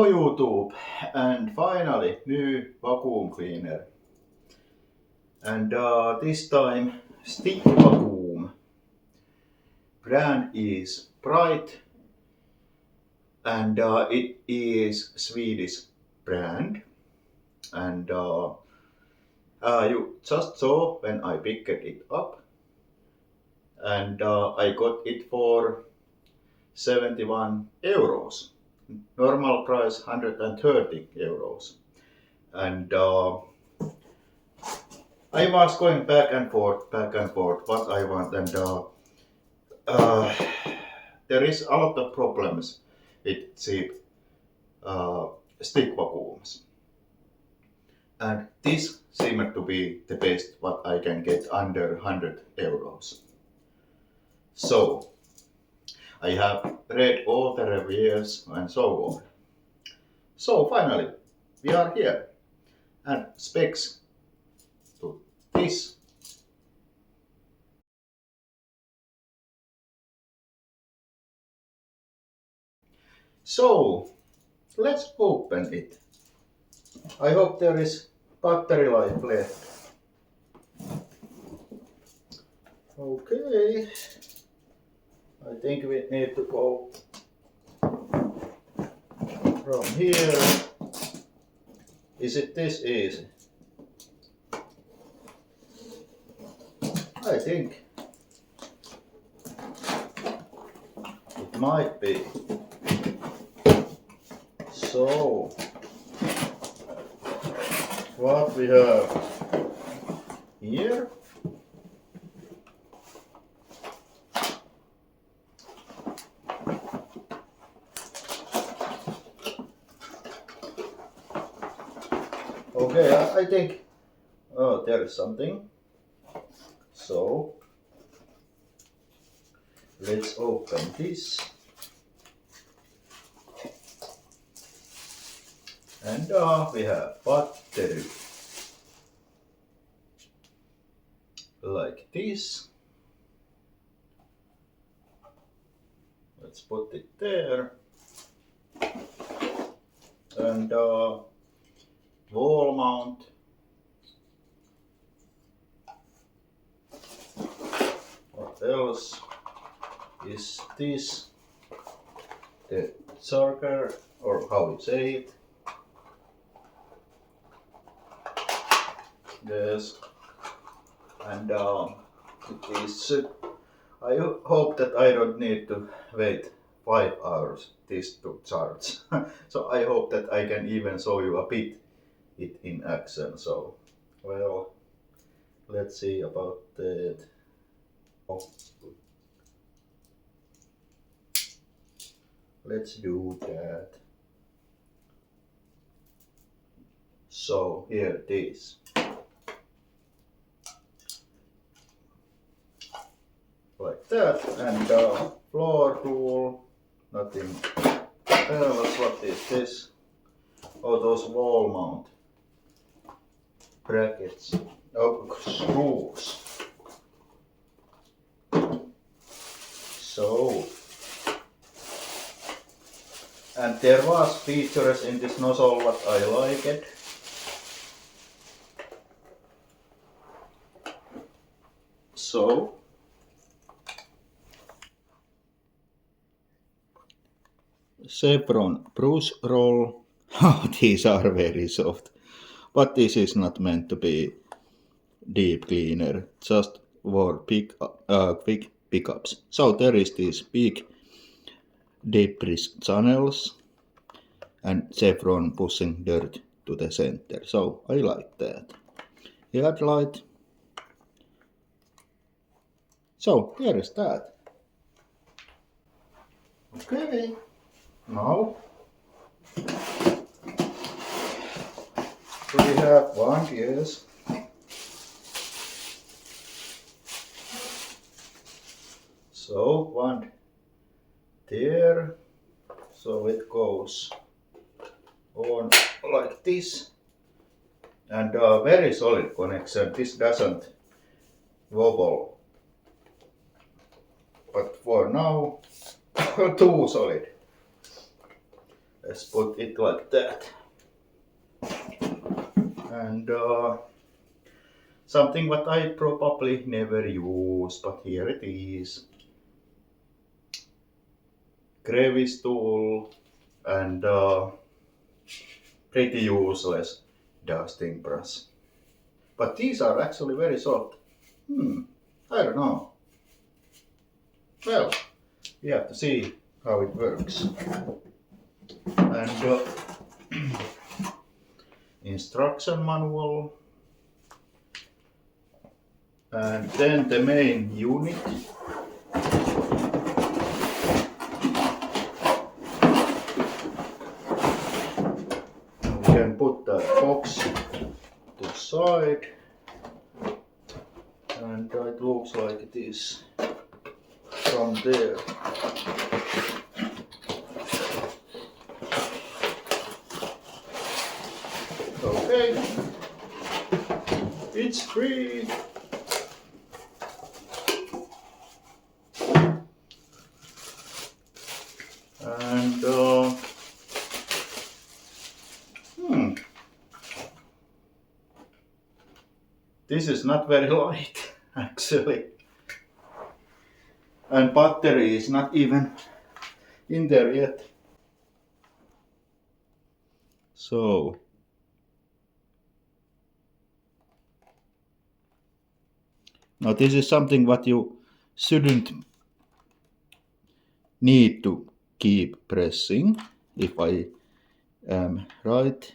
Hello YouTube, and finally new vacuum cleaner, and this time stick vacuum. Brand is Bright, and it is Swedish brand, and you just saw when I picked it up, and I got it for 71 euros. Normal price 130 euros, and I was going back and forth, what I want, and uh, there is a lot of problems with cheap uh, stick vacuums, and this seemed to be the best what I can get under 100 euros. So I have read all the reviews and so on. So finally we are here, and specs to this. So let's open it. I hope there is battery life left. Okay, I think we need to go from here. Is it this easy? I think it might be. So, what we have here? Okay, I think, oh, there is something. So, let's open this. And we have battery. Like this. Let's put it there. And wall mount. What else is this? The charger, or how you say it. Yes. And it is. I hope that I don't need to wait 5 hours this to charge. So I hope that I can even show you a bit it in action. So, well, let's see about that. Let's do that. So here it is. Like that, and floor tool, nothing else. What is this? Oh, those wall mount brackets. Oh, screws. So, and there was features in this nozzle what I liked. So, Chevron brush roll. These are very soft, but this is not meant to be deep cleaner, just for quick pickups. So there is these big debris channels and Chevron pushing dirt to the center. So I like that. Headlight. So here is that. Okay. Now we have one, yes. So one there. So it goes on like this, and very solid connection. This doesn't wobble, but for now too solid. Let's put it like that. And something what I probably never use, but here it is. Crevice tool and pretty useless dusting brush. But these are actually very soft. I don't know. Well, we have to see how it works. And instruction manual. And then the main unit. We can put that box to the side. And it looks like it is from there. Okay, it's free. And this is not very light actually. And battery is not even in there yet. So now this is something what you shouldn't need to keep pressing. If I am right,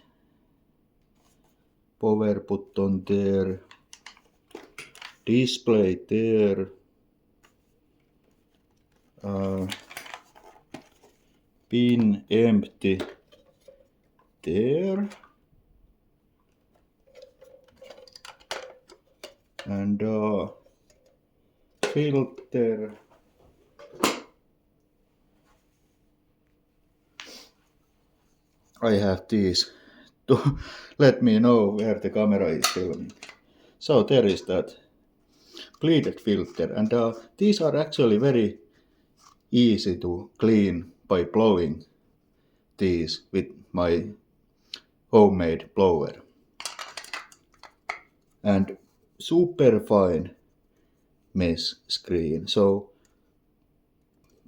power button there, display there, pin empty there, and filter. I have these to let me know where the camera is filming. So there is that pleated filter, and these are actually very easy to clean by blowing these with my homemade blower. And super fine mesh screen, so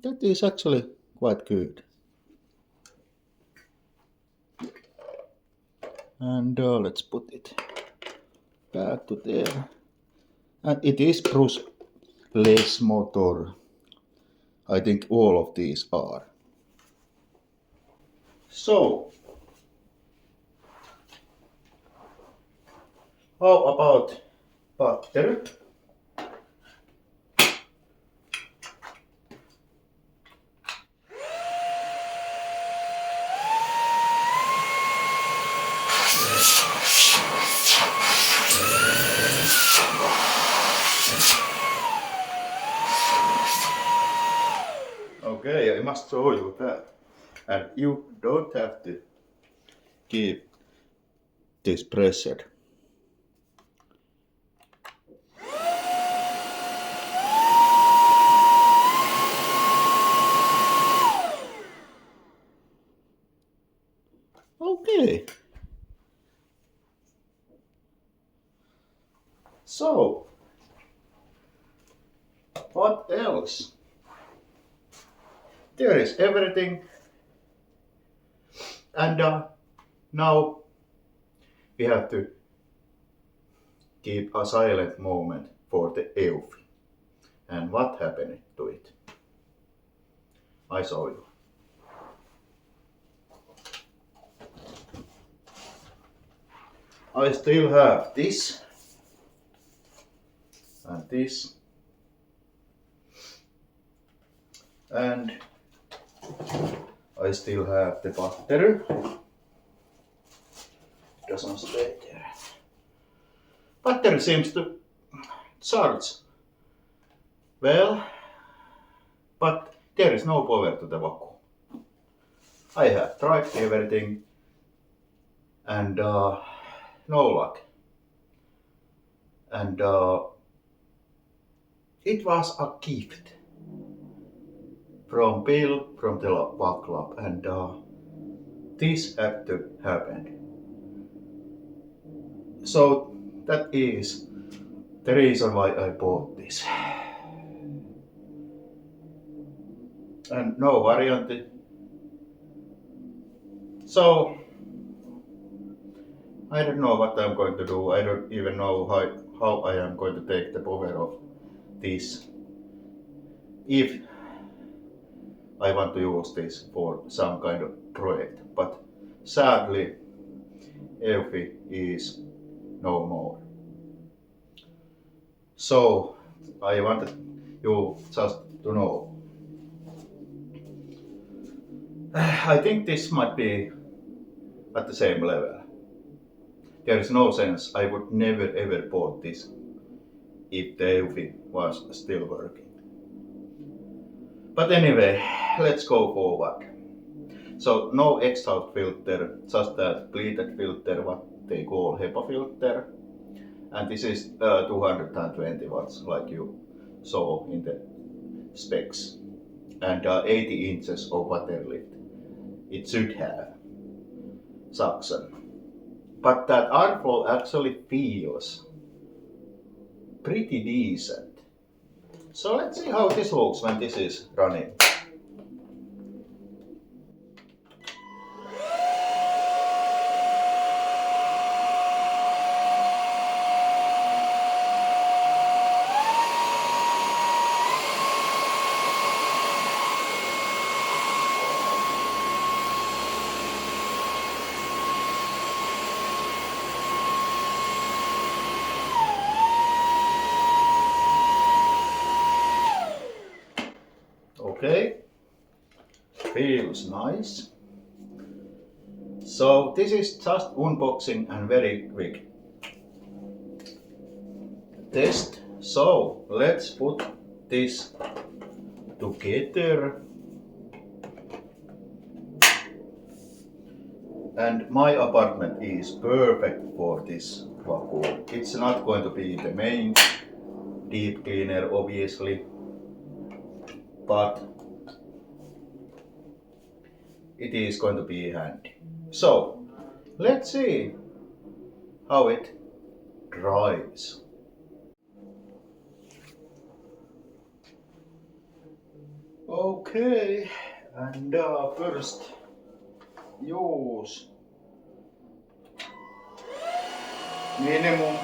that is actually quite good. And let's put it back to there. And it is brushless motor. I think all of these are. So, how about battery? Okay, I must show you that. And you don't have to keep this pressed. Okay. So, what else? There is everything. And now we have to keep a silent moment for the euphy. And what happened to it? I show you. I still have this and this, and I still have the battery. It doesn't stay there. Battery seems to charge well, but there is no power to the vacuum. I have tried everything and no luck. And it was a gift from Bill from the Vac Club, and this had to happen. So that is the reason why I bought this. And no variant. So I don't know what I'm going to do. I don't even know how I am going to take the power of this. If I want to use this for some kind of project. But sadly, Eufy is no more. So I wanted you just to know. I think this might be at the same level. There is no sense. I would never ever bought this if the Eufy was still working. But anyway, let's go forward. So no exhaust filter, just that pleated filter, what they call HEPA filter. And this is 220 watts, like you saw in the specs. And 80 inches of water lift. It should have suction. But that airflow actually feels pretty decent. So let's see how this looks when this is running. Okay, feels nice. So this is just unboxing and very quick test. So let's put this together. And my apartment is perfect for this vacuum. It's not going to be the main deep cleaner obviously, but it is going to be handy. So let's see how it dries. Okay, and first use minimum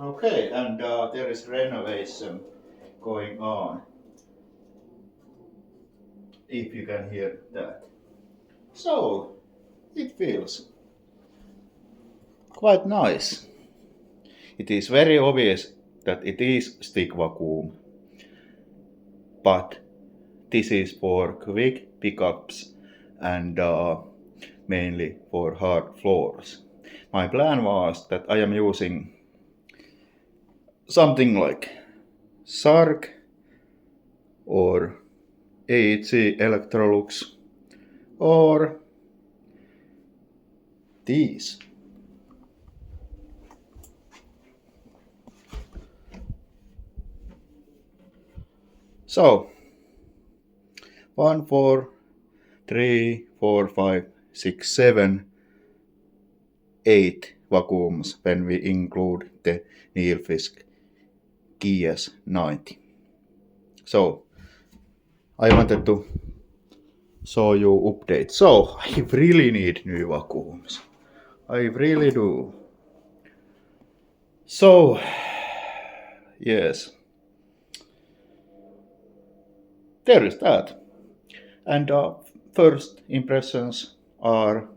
Okay, and there is renovation going on, if you can hear that. So, it feels quite nice. It is very obvious that it is stick vacuum, but this is for quick pickups and mainly for hard floors. My plan was that I am using something like Sark or AEG Electrolux or these. So 1, 4, 3, 4, 5, 6, 7, 8 vacuums when we include the Nilfisk GS90. So I wanted to show you update. So I really need new vacuums. I really do. So yes, there is that. And first impressions are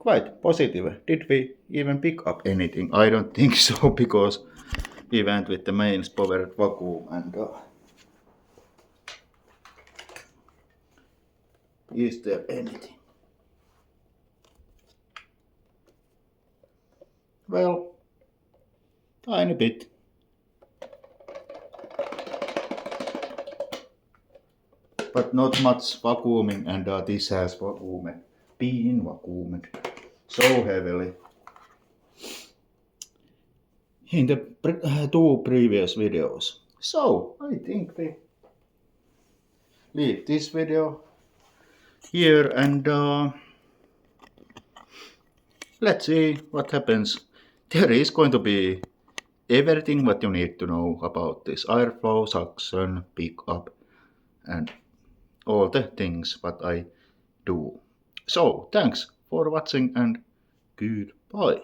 quite positive. Did we even pick up anything? I don't think so, because we went with the mains powered vacuum and is there anything? Well, tiny bit. But not much vacuuming, and this has been vacuumed so heavily in the two previous videos. So I think we leave this video here, and let's see what happens. There is going to be everything what you need to know about this airflow, suction, pickup, and all the things what I do. So thanks for watching and goodbye.